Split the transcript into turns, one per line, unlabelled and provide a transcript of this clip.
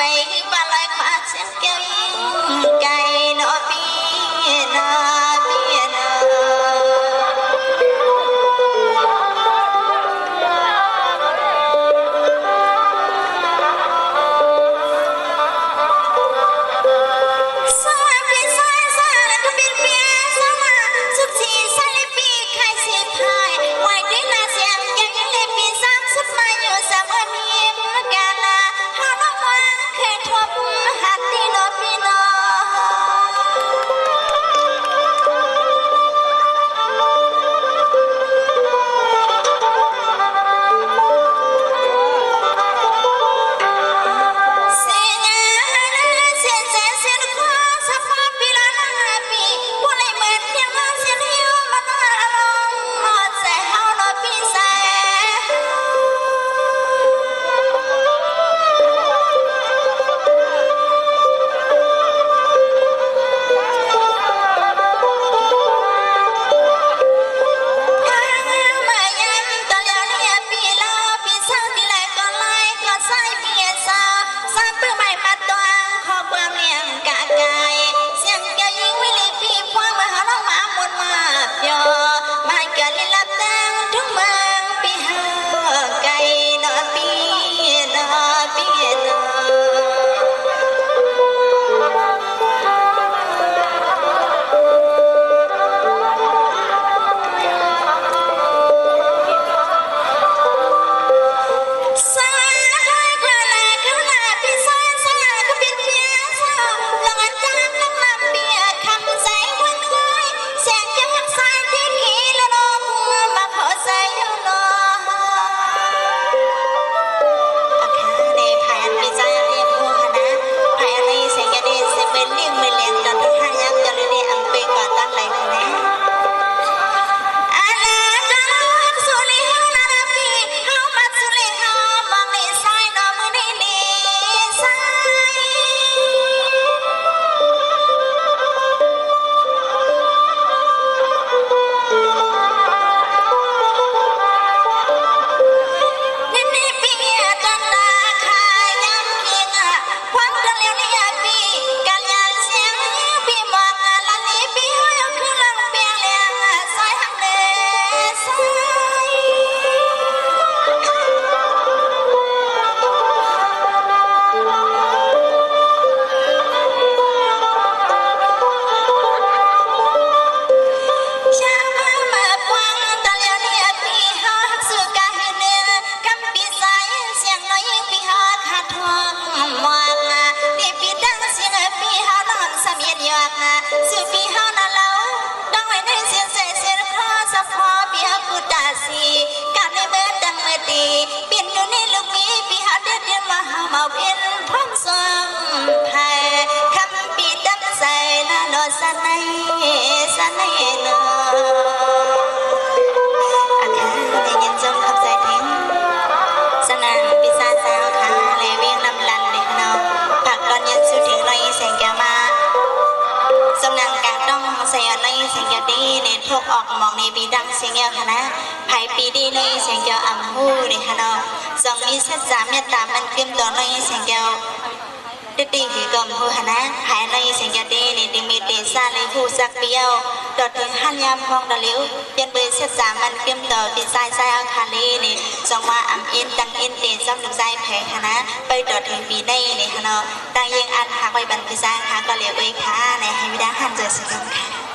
บาลอยมาเสียงเกี่ยวยิงไก่นอปีนาปีนาสนายสนายเนาะอาคาได้ยินจงขับใจทิ้งสนางปิศาจสาวขาเลยเวียงลำลันเด็กน้องผักตอนยันสุดถึงลอยแสงแก้วมาสำนักการต้องเสียในเสียงแก้วดีเน้นทุกออกมองในปีดังเสียงแก้วคณะภายปีดีในเสียงแก้วอ่ำหูเด็กน้องทรงมีสัจจะเมตตามันขึ้นตัวในเสียงแก้วตีหีกลมหูหนะภายในเสียงยาดีในดิมิตเดซ่าในผู้สักเปียวดอดถึงหันยามพองดะลิ้วยันเบยเสียสามันเกี่ยมต่อติดใจใจเอาคาลีนี่จงว่าอัมอินตังอินเดซ่อมหนึ่งใจแผ่คณะไปดอดถึงปีได้ในฮานอตั้งยังอันหากไว้บรรพิจารณ์ค่ะก็เรียกไว้ค่ะในให้วิดาหันเจอสิ่งค่ะ